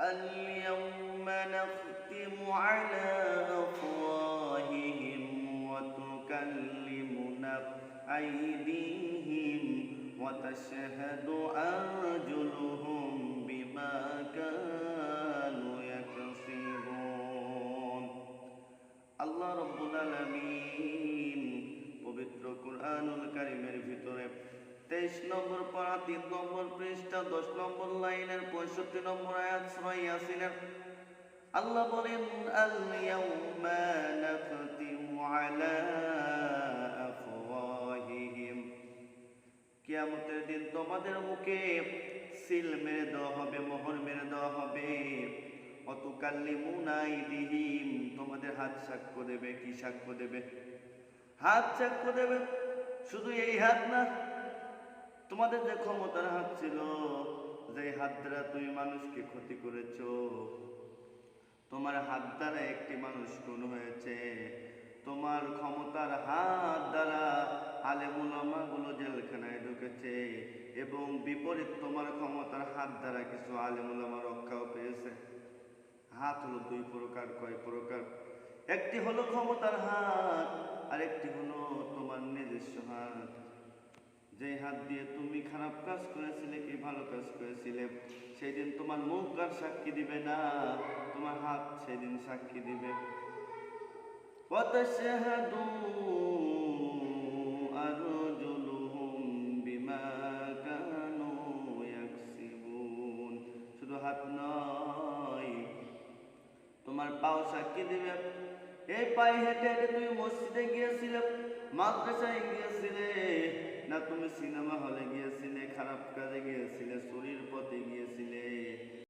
اليوم نختم على أفواههم وتكلمنا أيديهم وتشهد أرجلهم بما كانوا يكسبون আল্লাহ রাব্বুল আলামিন পবিত্র কুরআনুল কারীমের ভিতরে 23 নম্বর পারা 3 নম্বর পৃষ্ঠা 10 নম্বর লাইনের 65 নম্বর আয়াত সূরা ইয়াসিনের আল্লাহ বলেন আল ইয়াউমা নাখতিমু আলা আফওয়াহিহিম কিয়ামতের দিন তোমাদের মুখে সিল মেরে দেওয়া হবে, মোহর মেরে দেওয়া হবে। অতুকাল্লিমুনা আইদিহিম তোমাদের হাত সাক্ষ্য দেবে। কি সাক্ষ্য দেবে? হাত সাক্ষ্য দেবে। শুধু এই হাত না, তোমাদের যে ক্ষমতার হাত ছিল, যে হাত দ্বারা তুমি মানুষকে ক্ষতি করেছ, তোমার হাত দ্বারা একটি মানুষ খুন হয়েছে, তোমার ক্ষমতার হাত দ্বারা আলেম উলামা গুলো জেলখানায় ঢুকেছে, এবং বিপরীত তোমার ক্ষমতার হাত দ্বারা কিছু আলেম উলামা রক্ষাও পেয়েছে। হাত হলো দুই প্রকার। কয় প্রকার? একটি হলো ক্ষমতার হাত, আর একটি হলো তোমার নিজস্ব হাত। যে হাত দিয়ে তুমি খারাপ কাজ করেছিলে কি ভালো কাজ করেছিলে, সেদিন তোমার মুখ আর সাক্ষী দিবে না, তোমার হাত সেদিন সাক্ষী দিবে। ওয়াতাশহাদু আরজুলুহুম বিমা কানু ইয়াকসিবুন। শুধু হাত নয়, তোমার পাও সাক্ষী দিবে। এই পায়ে হেঁটে হেঁটে তুমি মসজিদে গিয়েছিলে, মাদ্রাসায় গিয়েছিলে, না তুমি সিনেমা হলে গিয়েছিলে, খারাপ কাজে গিয়েছিলে, চুরির পথে গিয়েছিলে,